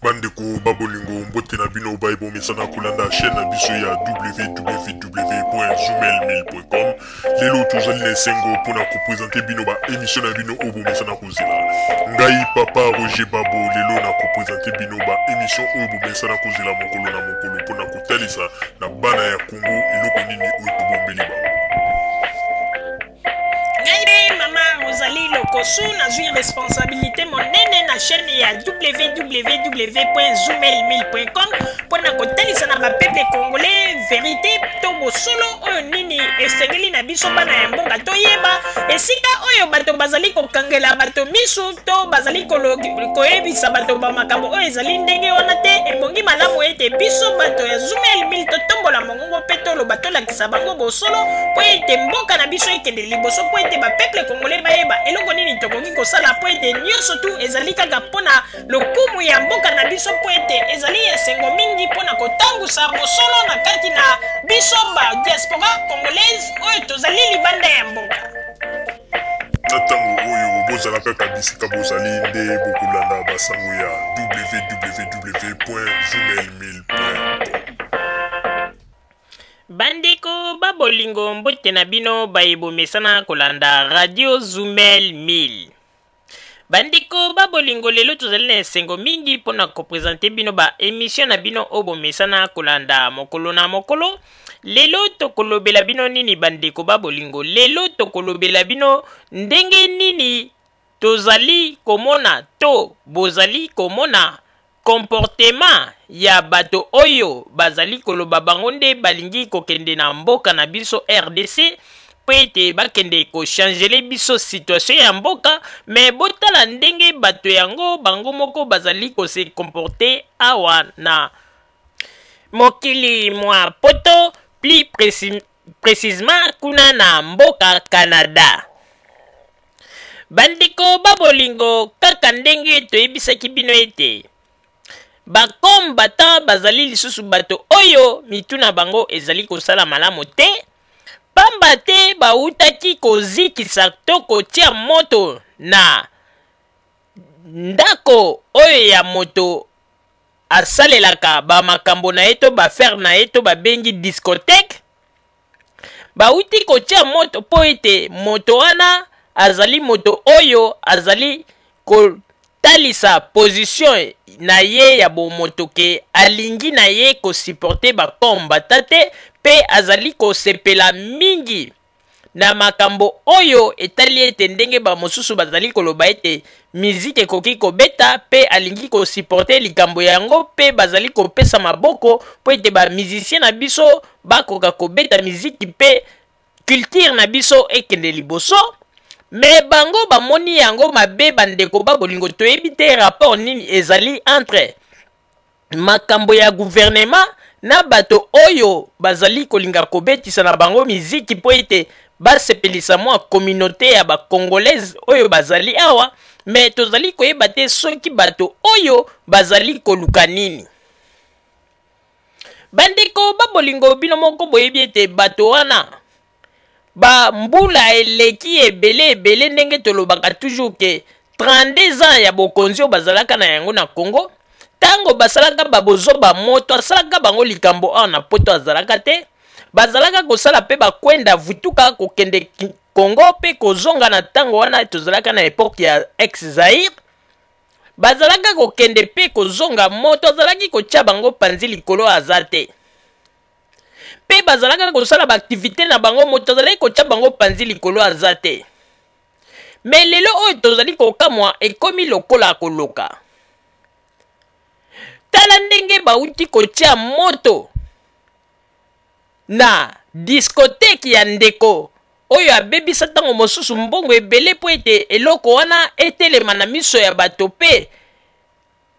Bandeko babolingo mbote na bino baibo mesana kulanda chaîne na biso ya www.zoomel.com. Lelo tozali na sengo pona ko présenter bino ba émission na bino obo mesana kozela. Ngai papa Roger Babo lelo na ko présenter bino ba émission obo mesana kozela mokolo na mokolo pona ko talisa na bana ya Congo eloko nini oyo tobombeli ba. Rosalie Lokosu na zui responsabilité monene na chaîne ya www.zoomel.com pona kotalisa na bapeple congolais vérité to bosolo oyo nini esengeli na biso bana ya mboka toyeba esika oyo bato bazali kokangela bato misu to bazali koyebisa bato bamakambo oyo ezali ndenge wana te ebongi malamu ete biso bato ya Zoomel mil totombola mongongo mpe toloba tolakisa bango bosolo po ete mboka na biso ekende liboso po ete bapeple congolais bayeba eloko nini tokoki kosala po ete nyonso tu ezali kaka mpona lokumu ya mboka na biso po ete ezali esengo mingi mpona kotangusa bosolo na kati na biso ba diaspora congolaise oyo tozali libanda ya mboka. Na ntango oyo bozalaka bisika bozali nde bokolanda basango ya www.zoomel.com. Bandeko babolingo mbote na bino baibo mesana kolanda radio Zoomel 1000. Bandeko babolingo lelo tozali na esengo mingi pona ko présenter bino ba émission na bino obo mesana kolanda mokolo na mokolo. Lelo tokolobela bino nini bandeko babolingo? Lelo tokolobela bino ndenge nini tozali komona to bozali komona comportement ya bato oyo bazali koloba bango nde balingi kokende na mboka na biso RDC po ete bakende kochangele biso situation ya mboka, me botala ndenge bato yango bango moko bazali kose comporter awa na mokili mwa poto, plus précisément kuna na mboka Canada. Bandeko babolingo kaka ndenge toyebisaki bino ete bakombata bazali lisusu bato oyo mituna bango ezali kosala malamu te, pamba te bautaki kozikisa to kotia moto na ndako oyo ya moto asalelaka bamakambo na ye to bafere na ye to babengi discothèque. Bauti kotia moto po ete moto wana azali moto oyo azali talisa position na ye ya bomoto ke alingi na ye ko supporter bakombata te pe azali ko sepela mingi na makambo oyo etali ete ndenge bamosusu bazali koloba ete miziki ekoki kobeta pe alingi ko supporter likambo yango pe bazali kopesa maboko po ete ba musicien na biso bakoka kobeta miziki pe culture na biso ekende liboso. Me bango bamoni yango mabe bandeko babolingo toyebi te rapport nini ezali entre makambo ya gouvernement na bato oyo bazali kolinga kobetisa na bango miziki po ete basepelisa mwa communauté ya bakongolaise oyo bazali awa. Me tozali koyeba te soki bato oyo bazali koluka nini. Bandeko babolingo bino moko boyebi ete bato wana ba mbula eleki ebele ndenge tolobaka toujours ke 32 ans ya bokonzi bazalaka na yango na Congo. Tango basalaka babozoba moto asalaka bango likambo awa na poto azalaka te, bazalaka kosala pe bakwenda vutuka kokende Congo pe kozonga na tango wana tozalaka na epoque ya ex-Zaire. Bazalaka kokende pe kozonga moto azalaki kotia bango panzi likolo azate. Pe bazalaka kosala ba activité na bango moto azali kotia bango panzi likolo azate. Me lelo oyo tozali kokamwa ekomi lokola koloka. Tala ndenge bauti kotia moto na discothèque ya ndeko oyo abebisa tango mosusu mbongo ebele po ete eloko wana etelema na miso ya bato pe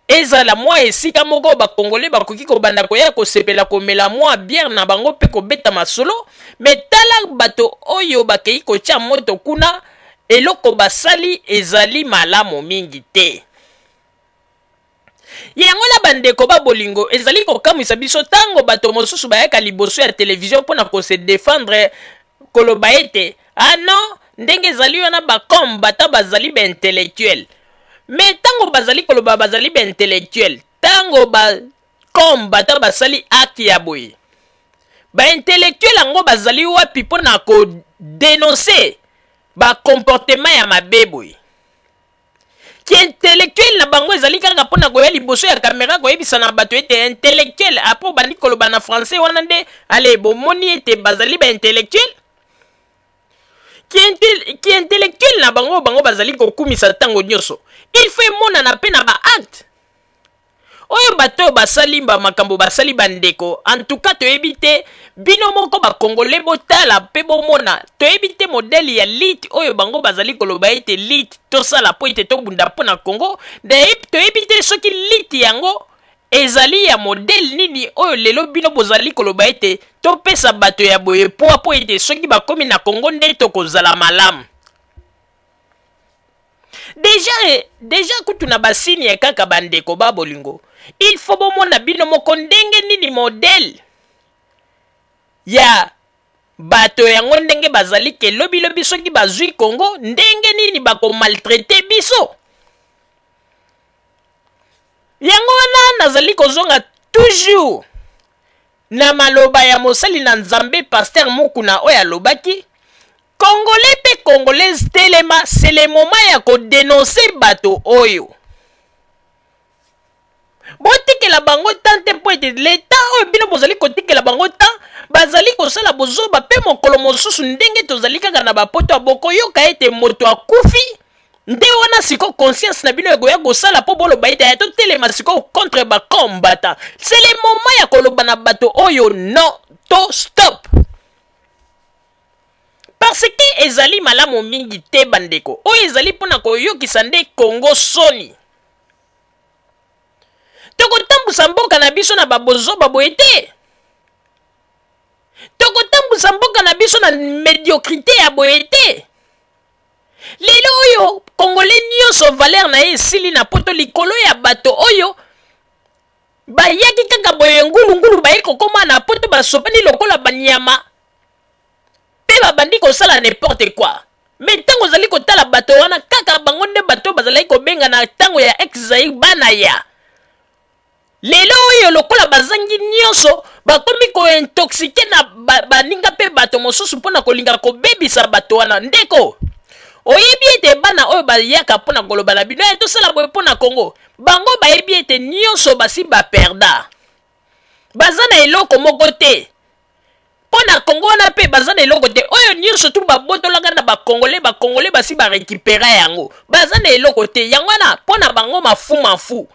ezala mwa esika moko bakongole bakoki kobanda koya kosepela komela mwa bière na bango pe kobeta masolo. Me tala bato oyo bakei kotia moto kuna eloko basali ezali malamu mingi te. Yango na bandeko babolingo ezali kokamwisa biso tango bato mosusu bayaka liboso ya television pona ko se défendre koloba ete non ndenge ezali wana bakombata bazali ba intellectuel. Mais tango bazali koloba bazali ba intellectuel, tango comme bata basali acte ya boye intellectuel yango bazali wapi mpona kodenonse comportement ya mabe boye ki intellectuel na bango ezali kaka mpona koya liboso ya kamera koyebisa na bato ete intellectuel apo bandi koloba na français wana nde ale bomoni ete bazali intellectuel ki intellectuel na bango bazali kokumisa ntango nyonso il faut emonana mpe na baacte oyo bato basali makambo basali bandeko en tout cas toyebi te bino moko bakongole botala mpe bomona toyebi te modele ya lit oyo bango bazali koloba ete lit tosala po ete tobunda mpo na Congo toyebi te soki lit yango ezali ya modele nini oyo lelo bino bozali koloba ete topesa bato ya boye po ete soki bakomi na Congo nde tokozala malamu. Déjà kutu na basini ya kaka bandeko babolingo il faut bomona bino moko ndenge nini modele ya bato yango ndenge bazali ke lobi soki bazwi Congo ndenge nini maltraiter biso yango wana nazali kozonga toujours na maloba ya mosali na Nzambe Pasteur Mukuna oyo alobaki Congolais pe Congolaise telema c'est le moment ya kodénoncer bato oyo botikela bango tante po ete leta oyo bino bozali kotikela bango ta bazali kosala bozoba pe mokolo mosusu ndenge tozali kaka na bapoto ya bokoyoka ete moto akufi nde wana siko conscience na bino ekoya kosala po boloba ete ya totelema siko contre bakombata c'est le moment ya koloba na bato oyo non to stop parce que ezali malamu mingi te bandeko oyo ezali mpona koyokisa nde Congo soni tokotambusa mboka na biso na babozoba boye te tokotambusa mboka na biso na médiocrité ya boye te lelo oyo Congolais nyonso valeur na ye esili na poto likolo ya bato oyo bayaki kaka boye ngulungulu baye kokoma na poto basopani lokola banyama pe babandi kosala n'importe quoi mais ntango ozali kotala bato wana kaka bango nde bato bazalaki kobenga na ntango ya ex-Zaïre bana ya lelo oyo lokola bazangi nyonso bakomi kointoxike na baninga pe bato mosusu mpona kolinga kobebisa bato wana ndeko oyebi ete bana oyo bayaka mpona koloba na bino tosala boye mpona Congo bango bayebi ete nyonso basi baperda baza na eloko moko te mpona Congo wana mpe baza na eloko te oyo nyonso tu babotolaka na bakongole basi barekipera yango baza na eloko te yango wana mpona bango mafu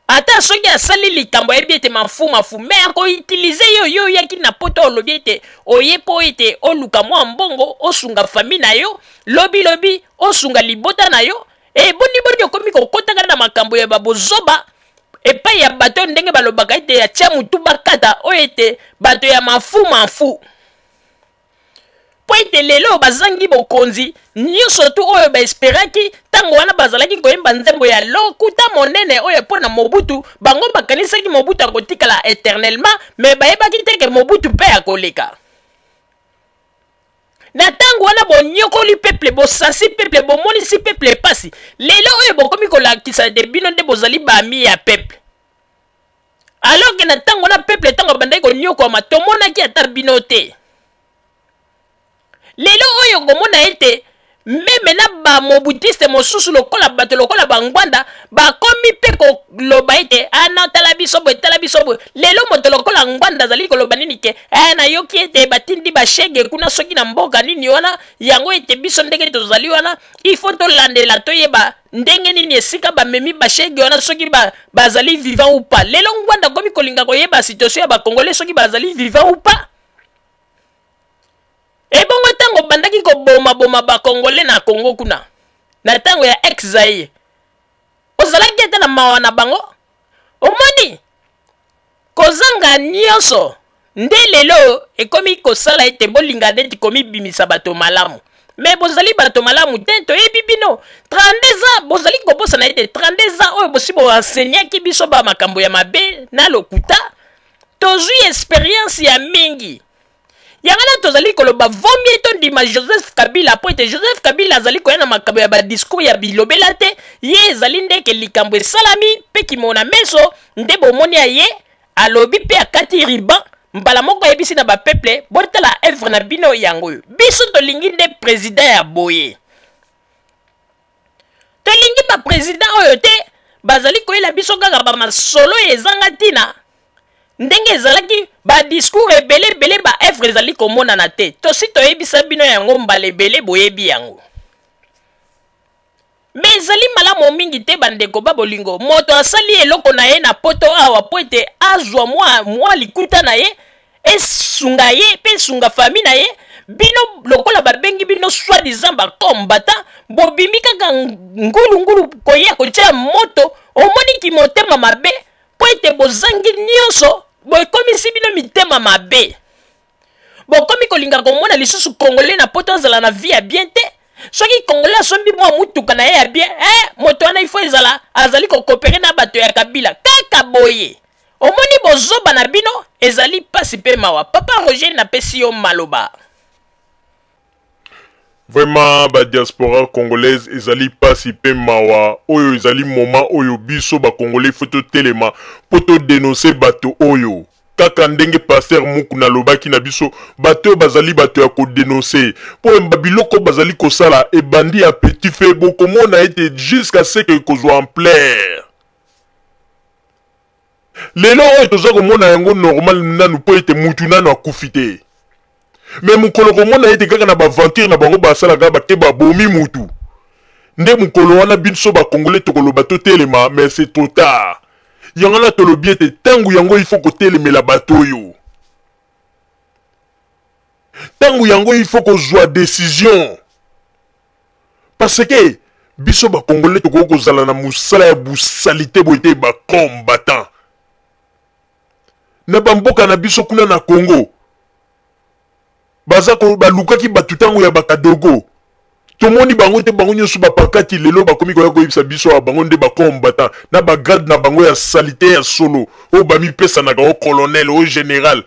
ata soki asali likambo ayebi ete mafu me akoutilize yo yaki na poto olobi ete oye po ete oluka mwa mbongo osunga fami na yo lobi osunga libota na yo eboni okomi kokotaka na makambo ya babozoba epai ya bato ndenge balobaka ete ya tia mutu bakata oyo ete bato ya mafu po ete lelo bazangi bokonzi nyonso tu oyo baesperaki ntango wana bazalaki koyemba nzembo ya lokuta monene oyo mpona Mobutu bango bakanisaki Mobutu akotikala éternellement mais bayebaki teke Mobutu mpe akoleka na ntango wana bonyokoli peuple bosasi peuple bomonisi peuple pasi lelo oyo bokomi kolakisa de bino nde bozali bami ya peuple alors que na ntango wana peuple ntango bandaki konyokwama tomonaki ata bino te lelo oyo komona ete meme na bamobutiste mosusu lokola bato lokola bangwanda bakomi mpe koloba ete ana tala biso boye lelo moto lokola ngwanda azali koloba nini ke nayoki ete batindi bashege kuna soki na mboka nini wana yango ete biso ndenge tozali wana ifo tolandela toyeba ndenge nini esika bamemi bashege wana soki bazali vivant ou pas lelo ngwanda komi kolinga koyeba situation ya bakongole soki bazali vivant ou pas ebongo ntango bandaki koboma bakongole na Congo kuna na ntango ya ex-Zaïre ozalaki ete na mawa na bango omoni kozanga nyonso nde lelo ekomi kosala ete bolinga neti komibimisa bato malamu mais bozali bato malamu te toyebi bino 32 ans bozali kobosana ete 32 ans oyo bosi boensegnaki biso makambo ya mabe na lokuta tozwi expérience ya mingi Yangana tozali koloba vomi to ndima Joseph Kabila po ete Joseph Kabila azali koyana makambo ya ba discours ya bilobela te ye ezali ndeke likambo esalami pe kimona meso nde bomoni ya ye alobi pe akati riban mbala moko yebisi na ba peuple botala œuvre na bino yango biso tolingi nde président ya boye tolingi ba président oyo te bazali koyela biso kaka ba masolo ezanga tina ndenge ezalaki ba discours ebele ba œuvre ezali komonana te tosi toyebisa bino yango mbala ebele boyebi yango me ezali malamu mingi te bandeko babolingo moto asali eloko na ye na poto awa po ete azwa mwa likuta na ye esunga ye pe esunga fami na ye bino lokola babengi bino soi-disant bakombata bobimi kaka ngulungulu koya kotia moto omoni ki motema mabe po ete bozangi nyonso bokomisi bino mitema mabe bokomi kolinga komona lisusu congolais na poto azala na vie ya bien te soki congolais asombi mwa mutuka na ye ya bien moto wana ifo ezala azali kokopere na bato ya Kabila kaka boye omoni bozoba na bino ezali pasi pe mawa papa Roger na pesi yo maloba. Vraiment ba diaspora congolaise ezali pasi pe mawa oyo ezali moment oyo biso ba congolais foto telema poto dénoncer bato oyo kaka ndenge pasteur muku na lobaki na biso bato bazali bato ya ko dénoncer po babiloko bazali kosala e bandi ya petit feu boko mona ete jusqu'à ce que kozwa ampleur lelo oyo toza komona yango normal nanu po ete mutu nanu akufi te mais mukolo komona ete kaka na baventure na bango basalaka bake babomi mutu nde mukolo wana biso bakongole tokoloba totelema mais c'est trop tard yango na tolobi ete tangu yango il faut kotelemela bato oyo tangu yango il faut kozwa décision parce que biso bakongole tokoki kozala na mosala ya busalité boye te bacombattant na bamboka na biso kuna na Congo baza ko balukaki batu tango ya bakadogo tomoni bango te bango nyoso bapakati lelo bakomi koya koyebisa biso ya bango nde bakombata na bagrade na bango ya salite ya solo o bamipesanaka o colonel o général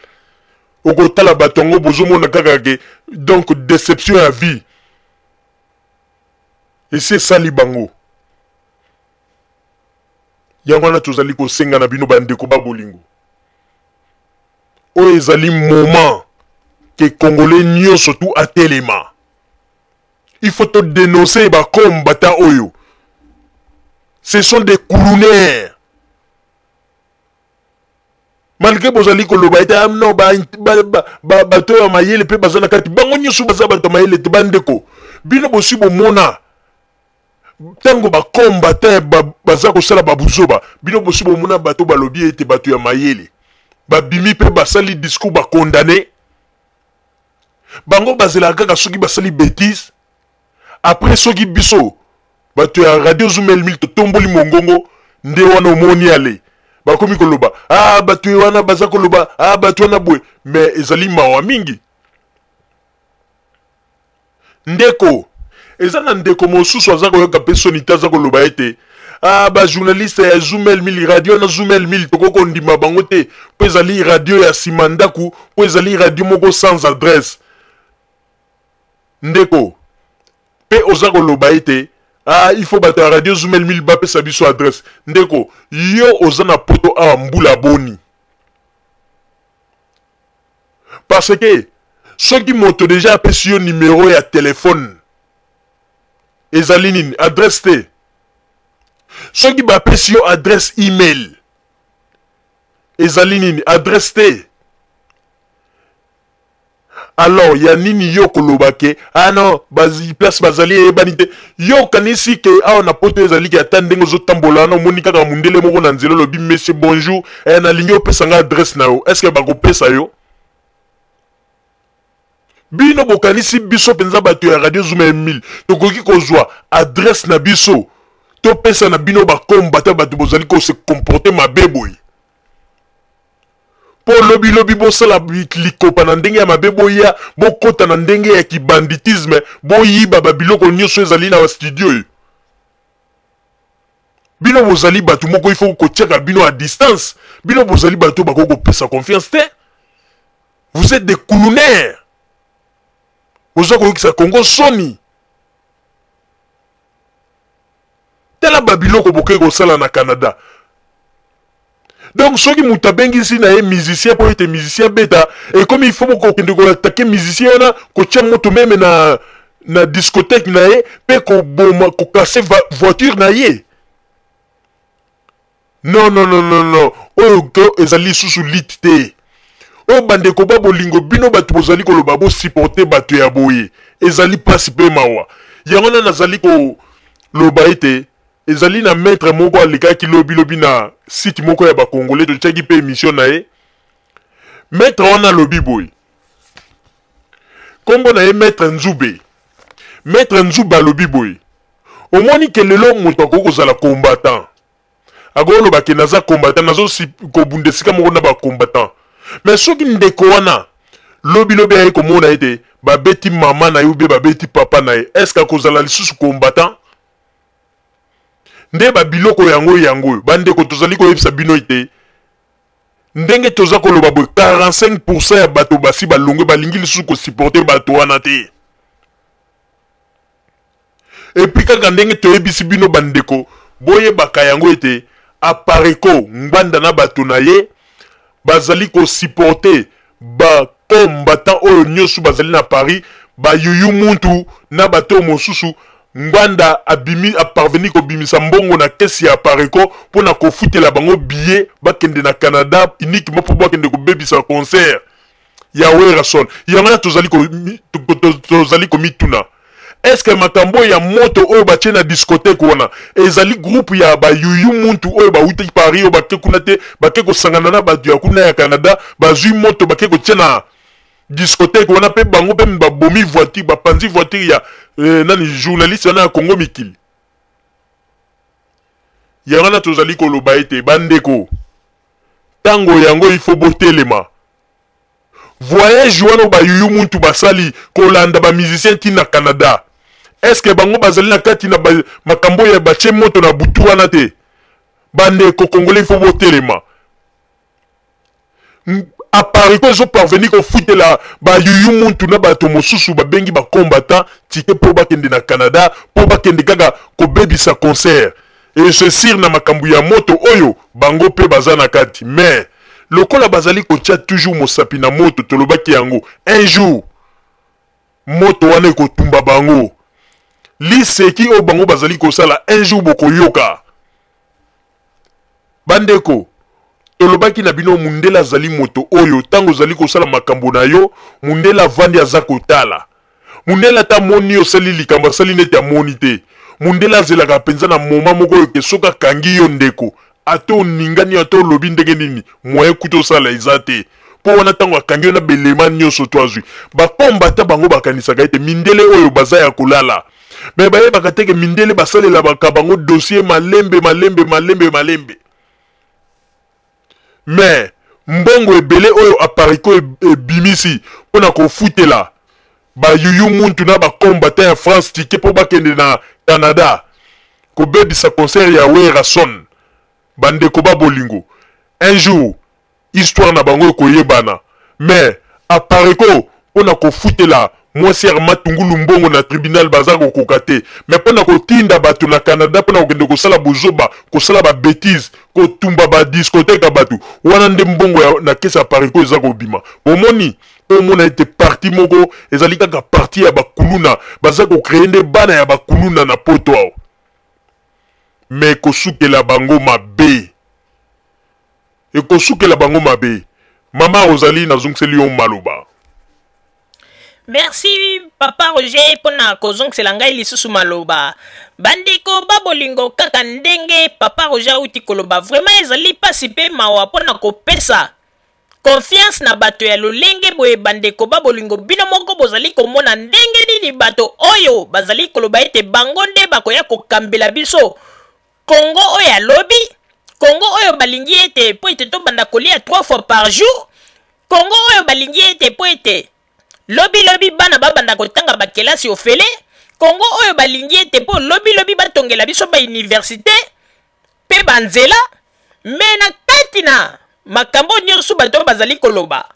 okotala bato yango bozomona kaka ke donc déception ya vie esi esali bango yango wana tozali kosenga na bino bandeko babolingo oyo ezali moment que Congolais nyo surtout à Téléma. Il faut te dénoncer les combattants oyo. Ce sont des coulounaires. Malgré bozali koloba ete amno bato ya mayele pe bazana kati bango nyo su baza bato mayele te bandeko. Bino bosi bomona. Tango ba combattants baza kosala babuzoba. Bino bosi bomona bato balobi ete bato ya mayele. Ba bimi pe basali discours ba condamné. Bango bazela kaka soki basali bêtise après soki biso bato ya radio Zoumel Mil to tomboli mongongo nde wana omoni ale bakomi koloba bato wana baza koloba bato wana bwe mais ezali mawa mingi ndeko ezana ndeko mosusu aza koyoka pe sonita aza koloba ete ba journaliste ya Zoumel Mil radio na Zoumel Mil tokoko ndima bango te po ezali radio ya simandaku po ezali radio moko sans adresse ndeko pe oza koloba ete il faut bato ya radio Zoumel Mil bapesa biso adresse ndeko yo oza na poto awa mbula boni parce que soki moto déjà apesi yo numéro ya téléphone ezali nini adresse te soki bapesi yo adresse email ezali nini adresse te alors ya nini yo kolobake non bazi place bazali ebanite yo kanisi ke na poto ezali ke atande ngo zotambola na moni kaka mundele moko na nzelo lobi monsieur bonjour na lingi opesa nga adresse na yo est-ce que bakopesa yo bino bokanisi biso penza bato ya radio Zoumel Mil tokoki kozwa adresse na biso to pesa na bino bakombata bato bozali ko se comporter mabeboy po lobi bosala likopa na ndenge ya mabe boya bokota na ndenge ya kibanditisme boyiba babiloko nyonso ezali na studio bino bozali bato moko il faut kotiaka bino à distance bino bozali bato bako kopesa confiance te vous êtes des coulounaires boza koyokisa Congo soni tala babiloko boke kosala na Canada. Donc soki muta bengisi na ye musicien po ete musicien beta et comme il faut ko kende ko attaquer musicien na ko tia moto même na discothèque na ye pe ko boma ko casser voiture na ye. Non non non non non oyo ko ezali susu lit te. O bande ko ba bolingo bino batu bozali ko loba bo supporter batu ya boye ezali pasi pe mawa yango na nazali ko loba ete ezali na maître moko alika ki lobi na site moko ya ba congolais to tchaki pe émission na ye maître wana lobi boy kombo na ye maître Nzube lobi boy omoni ke lelo moto akoko zala combattant agolo ba ke naza combattant nazo si ko bundesika moko na ba combattant mais soki ndeko wana lobi ay ko mona ete ba beti mama na yube ba beti papa na ye est-ce que akozala lisusu combattant nde ba biloko yango bandeko tozali koyebisa bino ite ndenge toza koloba boy 45% ya bato basi balongwe balingi lisusu ko supporter bato wana te. Et puis kaka ndenge toyebisi bino bandeko boye baka yango ete apareko ngwanda na bato na ye bazali ko supporter ba combattant oyo nyosu bazali na Paris ba yuyu muntu na bato mosusu ngwanda abimi a parvenir ko bimisa mbongo na kesi ya pareko pona ko futela bango billet bakende na Canada uniquement pour bakende ko bebisa concert ya Werason yanga tozali ko mituna est-ce que makambo ya moto oyo batie na discothèque wana ezali groupe ya ba yuyu muntu oyo ba uti Paris oyo bake kuna te bake ko sangana na batu ya kuna ya Canada bazui moto bake ko tiena discothèque wana pe bango pe ba bomi voiture ba panzi voiture ya nani journaliste wana ya Congo mikili yanga tozali ko loba ete bandeko tango yango il faut botelema voyage wana ba yuyu muntu basali kolanda ba musicien tina Canada. Est-ce que bango bazali na kati na makambo ya bache moto na butu wana te bandeko congolais il faut botelema à Paris ko zo parvenir ko futela ba yuyu muntu na bato mosusu ba bengi ba combattant tike po bakende na Canada po bakende kaka ko bebisa concert et se sir na makambo ya moto oyo bango pe bazana kati mais lokola bazali ko tia toujours mosapi na moto tolobaki yango un jour moto wana ko tumba bango liseki o bango bazali ko sala un jour boko yoka bandeko tolobaki na bino mundela zali moto oyo tango zali ko sala makambo na yo mundela vandi aza kotala mundela ta moni yo sali likamba sali neti amoni te mundela zelaka penza na moma moko yo ke soka kangi yo ndeko ato ningani ato lobi ndenge nini moye kuto sala izate po wana tango akangi na belema nyoso toazwi ba kombata bango bakanisaka ete mindele oyo baza ya kolala mais baye bakateke mindele basalela bakabango dossier malembe mais mbongo ebele oyo apariko ebimisi pona ko futela ba yuyu muntu na ba kombata ya France tike po bakende na Canada ko bebisa concert ya Werason bandeko ba bolingo un jour histoire na bango koyebana mais apareko pona ko futela mwasi matungulu mbongo na tribunal baza ko kokate mais pona ko tinda batu na Canada pona ko kende ko sala bozoba ko sala ba bêtise ko tumba ba discothèque batu wana nde mbongo na kesa apareko eza ko bima omoni omona ete parti moko ezali kaka parti ya bakuluna baza ko créer nde bana ya bakuluna na poto ao mais kosukela bango mabe et kosukela bango mabe mama Rosalie nazungseli yo maloba. Merci papa Roger pona kozongisela ngai lisusu maloba bandeko babolingo kaka ndenge papa Roger uti koloba vraiment ezali pasi pe mawa pona kopesa confiance na bato ya lolenge boye bandeko babolingo bino moko bozali komona ndenge nini bato oyo bazali koloba ete bango nde bakoya kokambela biso Congo oyo alobi Congo oyo balingi ete po ete to banda kolia 3 fois par jour Congo oyo balingi ete po ete lobi bana babanda kotanga bakelasi ofele Congo oyo balingi ete po lobi batongela biso ba université pe banzela mais na kati na makambo nyonso bato bazali koloba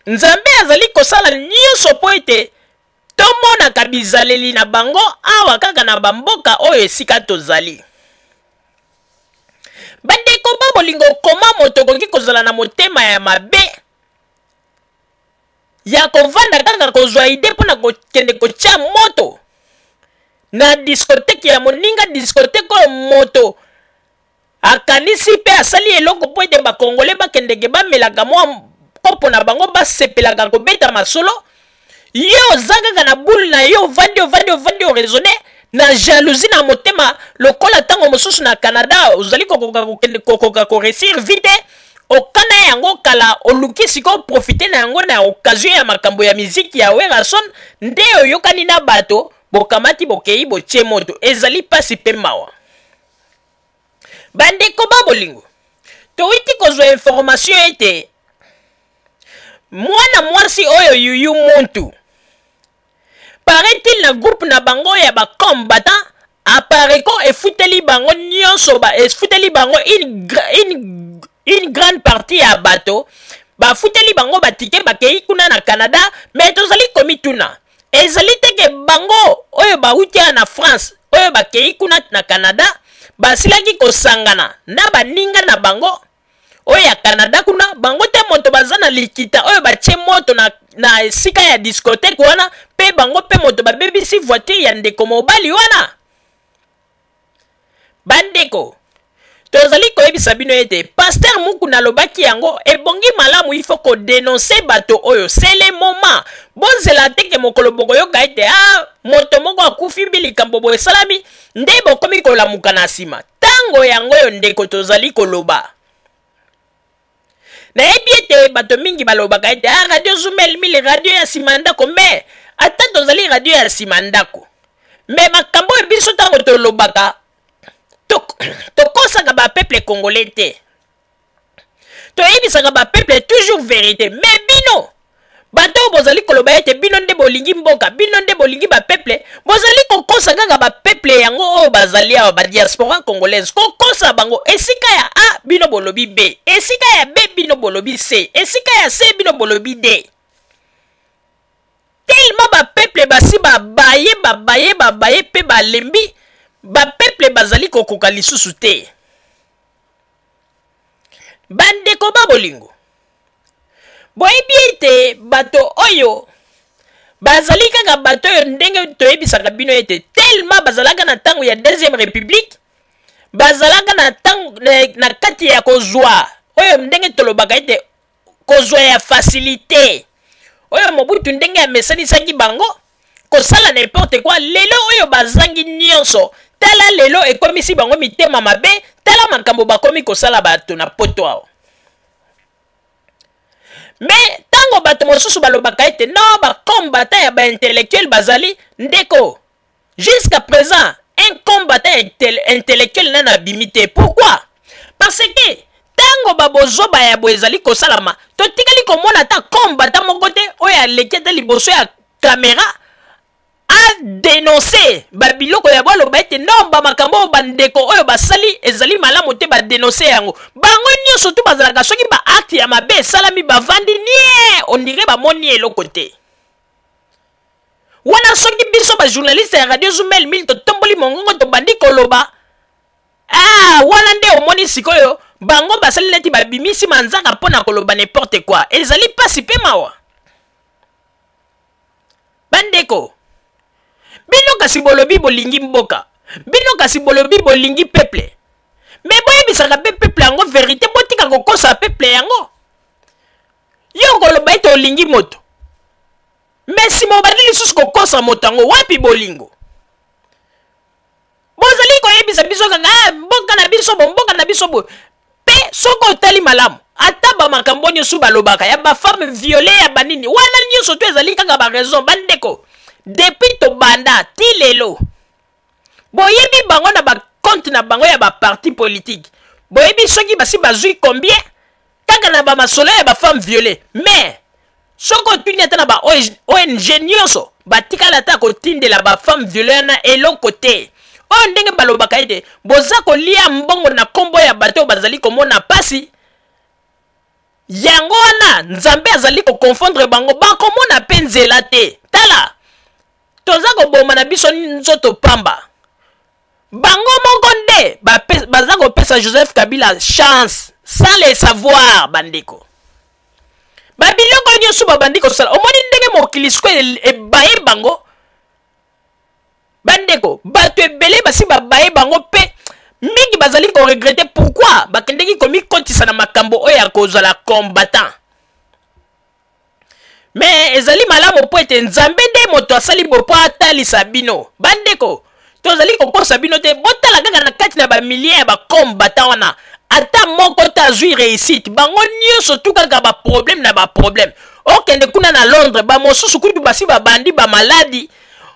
Nzambe azali kosala nyonso po ete tomonaka bizaleli na bango awa kaka na bamboka oyo esika tozali. Bandeko ba bolingo koma moto koki kozala na motema ya mabe ya kovanda kaka kozwa ide mpona kokende kotia moto na diskoteke ya moninga, diskoteke oyo moto akanisi mpe asali eloko po ete bakongole bakendeke bamelaka mwa kopo na bango basepelaka kobeta masolo. Yo oza kaka na bulu na yo ovandi oraisonne na jalousie na motema lokola ntango mosusu na Canada ozali kokoka koresir vite okana yango kala oluki siko profite na yango na occasion ya makambo ya miziki ya Werason nde oyokani na bato bokamati bokei botie moto ezali pasi pe mawa. Bandeko ba bolingo towiti kozwa information ete mwana mwasi oyo yuyu muntu paraît-il na groupe na bango ya ba combattant apareko efuteli bango nyonso efuteli bango une grande partie ya bato bafuteli bango batike bakei kuna na Canada. Mais tozali komituna ezali teke bango oyo bauti na France oyo bakei kuna na Canada basilaki kosangana na baninga na bango oyo ya Canada kuna bango te moto baza na likita oyo batie moto na esika ya discothèque wana pe bango pe moto babebisi voiture ya ndeko mobali wana. Bandeko tozali koyebisa bino ete Pasteur Mukuna lobaki yango ebongi malamu il faut ko dénoncer bato oyo c'est le moment bonzela teke mokolo boko yoka ete moto moko akufi bilikambo boye salami nde bokomi kolamuka na nsima tango yango yo ndeko tozali koloba. Na ebi ete bato mingi balobaka ete radio Zumel mili radio ya simandako me ata tozali radio ya simandako me makambo ebiso tango tolobaka tokosaka ba peuple congolais te toyebisaka ba peuple toujours vérité. Mais bino bato bozali koloba ete bino nde bolingi mboka bino nde bolingi ba peuple bozali kokosa kaka ba peuple yango oyo bazali awa ba diaspora congolaise kokosa bango esika ya A bino bolobi B, esika ya B bino bolobi C, esika ya C bino bolobi D. Tellement ba peuple basi babaye pe balembi ba peuple bazali kokoka lisusu te. Bandeko ba bolingo boyebi ete bato oyo bazali kaka bato oyo ndenge toyebisaka bino ete tellement bazalaka na ntango ya deuxième république bazalaka na ntango na kati ya kozwa oyo ndenge tolobaka ete kozwa ya facilité oyo Mobutu ndenge amesanisaki bango kosala n'importe quoi. Lelo oyo bazangi nyonso tala lelo ekomisi bango mitema mabe tala makambo bakomi kosala bato na poto awo. Mais tango bato mosusu balobaka ete non ba combattant ya ba intellectuel bazali ndeko jusqu'à présent un combattant intellectuel na bimité. Pourquoi? Parce que tango babozoba ya boezali kosalama totikali komona ta combattant moko te oyo alekete liboso ya caméra a dénoncer babiloko ya baloba ete non ba makambo bandeko oyo basali ezali malamu te ba dénoncer yango bango nyonso tu bazalaka soki ba acte ya mabe salami bavandi nie on dirait ba moni eloko te wana soki biso ba journaliste ya radio Zumel mil to tomboli mongongo to bandi koloba wana nde omoni sikoyo bango basali leti babimisi manzaka mpona koloba n'importe quoi ezali pasi pe mawa. Bandeko bino kasi bolobi bolingi mboka bino kasi bolobi bolingi peuple mais boyebisaka pe peuple yango vérité botika kokosa peuple yango yo koloba ete olingi moto mais si mobandi lisusu kokosa moto yango wapi bolingo bozali koyebisa biso kaka mboka na biso bo pe soko otali malamu ata ba makambo nyonso balobaka ya ba femme violée ya banini wana nyonso to ezali kaka ba raison. Bandeko depuis to banda ti lelo boyebi bango na ba compte na bango ya ba parti politique boyebi soki basi bazui combien kaka na ba masolo ya ba femme violée. Mais soko tuni ata na ba ONG nyonso batikala ata kotindela ba femme violée na eloko te oyo ndenge balobaka ete boza kolia mbongo na kombo ya bato bazali komona pasi yango wana nzambe azali ko confondre bango bakomona pe nzela te. Tala toza koboma na biso nzoto pamba bango moko nde baza kopesa Joseph Kabila chance sans le savoir bandeko babiloko nyonso babandi kosala omoni ndenge mokili siko ebaye bango bandeko bato ebele basi babaye bango mpe mingi bazali koregrete pourquoi bakendeki komikotisa na makambo oyo ya kozala combattant mais ezali malamu po ete nzambe nde moto asali bopo atalisa bino bandeko tozali kokosa bino te botala kaka na kati na bamilie ya bacombattant wana ata moko te azwi réussite bango nyonso tu kaka baproblème na baproblème okende kuna na Londres bamosusu kutu basi babandi bamaladi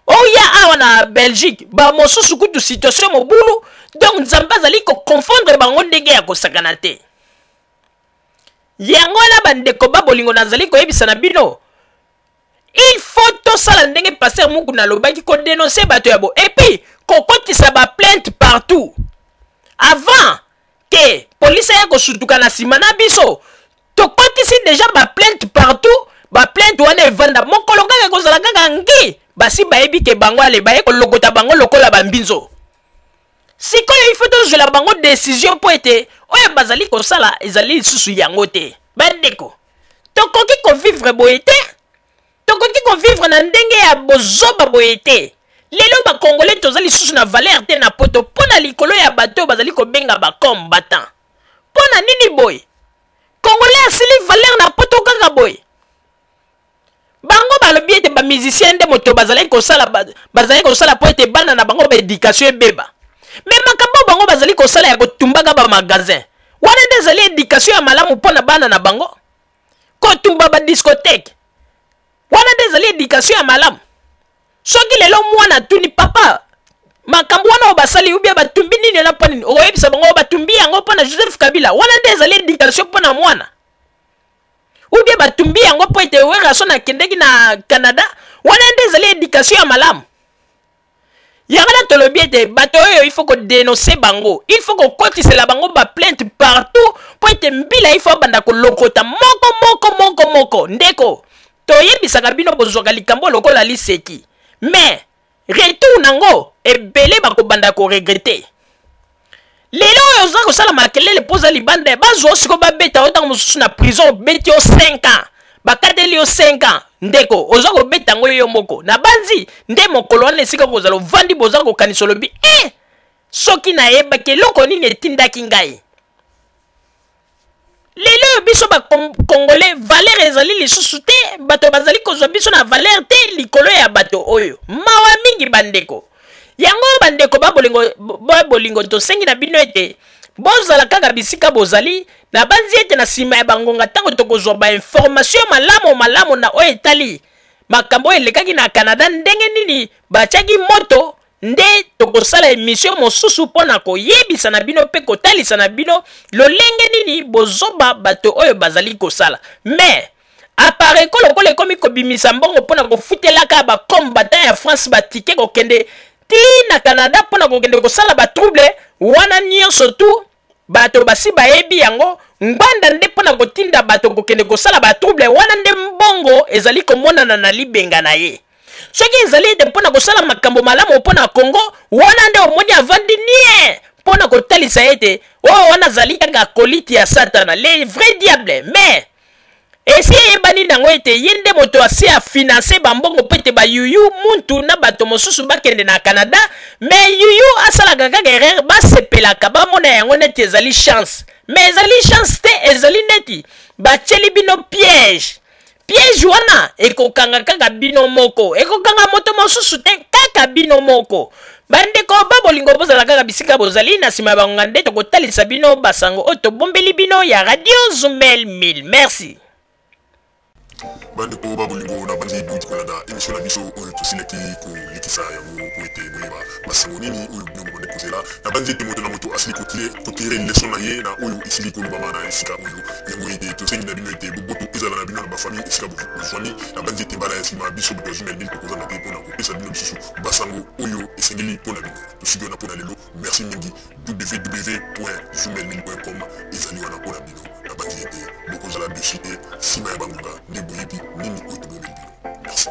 oya awa na Belgique bamosusu kutu situation mobulu donc nzambe azali koconfondre bango ndenge ya kosakana te yango wana bandeko babolingo nazali koyebisa na bino il faut tosala ndenge pasteur muku nalobaki kodénoncer bato ya bo et puis kokotisa baplainte partout avant que police ya kosutuka na nsima na biso tokotisi déjà baplainte partout baplainte wana evanda mokolo kaka kozala kaka ngi basi bayebi ke bango ale baye kolokota bango lokola bambinzo sikoyo il faut tozwela bango décision mpo ete oyo bazali kosala ezali lisusu yango te bandeko tokoki kovivre boye te tokoki kovivre na ndenge ya bozoba boye te lelo bakongolais toza lisusu na valeur te na poto mpo na likolo ya bato bazali kobenga bacombattant mpo na nini boye congolais asili valeur na poto kaka boye bango balobi ete bamusicien nde moto bazali kosala po ete bana na bango baéducation ebeba mais makambo bango bazali kosala ya kotumbaka bamagasin wana nde ezali éducation ya malamu mpo na bana na bango kotumba badiscothèque wana nde ezali éducation ya malamu soki lelo mwana tuni papa makambo wana basali ubia batumbi nini na panini oyebisa bango batumbi yango mpo na Joseph Kabila wana nde ezali éducation mpo na mwana ubia batumbi yango mpo ete weraso na kendeki na Canada wana nde ezali éducation ya malamu yangana tolobi ete bato oyo il faut kodénoncer bango il faut kokotisela bango baplainte partout mpo ete mbila il faut banda kolokota moko ndeko toyebisaka bino bozwaka likambo lokola liseki mais retour nango ebele bakobanda koregrete lelo oyo oza kosala makelele mpoza libanda bazwa osiko babeta oyo ntango mosusu na prison beti yo 5 ans bakateli yo 5 ans ndeko oza kobeta yango yo moko na banzi nde mokolo wana esika kozala ovandi boza kokanisa olobi soki nayebaki eloko nini etindaki ngai lelo oyo biso bakongolais valeur ezali lisusu te bato bazali kozwa biso na valeur te likolo ya bato oyo mawa mingi bandeko yango bandeko babolingo tosengi na bino ete bozala kaka bisika bozali na banzi ete na nsima ya bangonga ntango tokozwa bainformation malamu na oyo etali makambo oyo elekaki na Canada ndenge nini batiaki moto nde tokosala émission mosusu mpo na koyebisa na bino mpe kotalisa na bino lolenge nini bozoba bato oyo bazali kosala mais apare kolokola ekomi kobimisa mbongo mpo na kofutelaka bacombattant ya France batike kokende ti na Canada mpo na kokende kosala batrouble wana nyonso tu bato basi bayebi yango ngbanda nde mpo na kotinda bato kokende kosala batrouble wana nde mbongo ezali komonana na libenga na ye soki ezali ete mpo na kosala makambo malamu mpo na Congo wana nde omoni avandi nie mpo na kotalisa ete oyo wana azali kaka koliti ya satana le vrai diable mais esi eyebani nango ete ye nde moto asi afinanse bambongo mpo ete bayuyu muntu na bato mosusu bakende na Canada mais yuyu asalaka kaka erreur basepelaka bamona yango neti ezali chance mais ezali chance te ezali neti batieli bino piège wana ekokanga kaka bino moko ekokanga moto mosusu te kaka bino moko bandeko babolingo bozala kaka bisika bozali na nsima ya bangonga nde tokotalisa bino basango oyo tobombeli bino ya Radio Zumel 1000 merci bandeko babolingo na bandi duti kolanda émission na biso oyo tosilaki kolekisa yango po ete boyeba basango nini oyo bino bobande kozela na bandi ete moto na moto asili kotire leson na ye na oyo esili kolobama na esika oyo yango ete tosengi na bino ete boboto ezala na bino na bafamille esika bozwani na bandi ete mbala ya nsima biso bato ya Jumel 1000 tokozanga te mpona kopesa bino lisusu basango oyo esengeli mpona bino tosiki wana mpona lelo merci mingi www.jumel1000.com ezali wana mpona bino na bandi ete bokozala dessus te nsima ya bangonga nde boyebi nini oyo tobomeli bino merci